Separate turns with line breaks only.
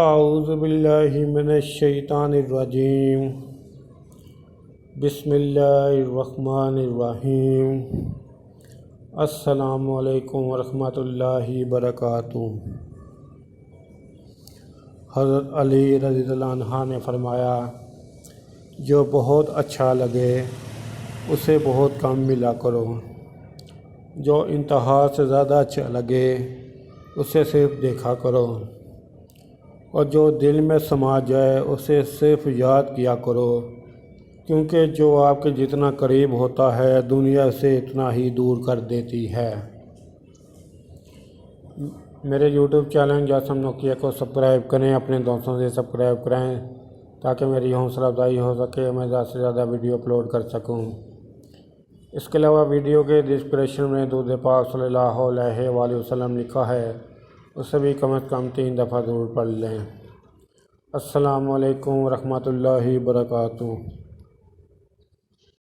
اعوذ باللہ من الشیطان الرجیم بسم اللہ الرحمن الرحیم السلام علیکم ورحمۃ اللہ وبرکاتہ۔ حضرت علی رضی اللہ عنہ نے فرمایا، جو بہت اچھا لگے اسے بہت کم ملا کرو، جو انتہا سے زیادہ اچھا لگے اسے صرف دیکھا کرو، اور جو دل میں سما جائے اسے صرف یاد کیا کرو، کیونکہ جو آپ کے جتنا قریب ہوتا ہے دنیا سے اتنا ہی دور کر دیتی ہے۔ میرے یوٹیوب چینل جاسم نوکیہ کو سبسکرائب کریں، اپنے دوستوں سے سبسکرائب کرائیں تاکہ میری حوصلہ افزائی ہو سکے، میں زیادہ سے زیادہ ویڈیو اپلوڈ کر سکوں۔ اس کے علاوہ ویڈیو کے ڈسکرپشن میں درود پاک صلی اللہ علیہ وآلہ وسلم لکھا ہے، اسے بھی کم از کم 3 دفعہ ضرور پڑھ لیں۔ السلام علیکم ورحمۃ اللہ وبرکاتہ۔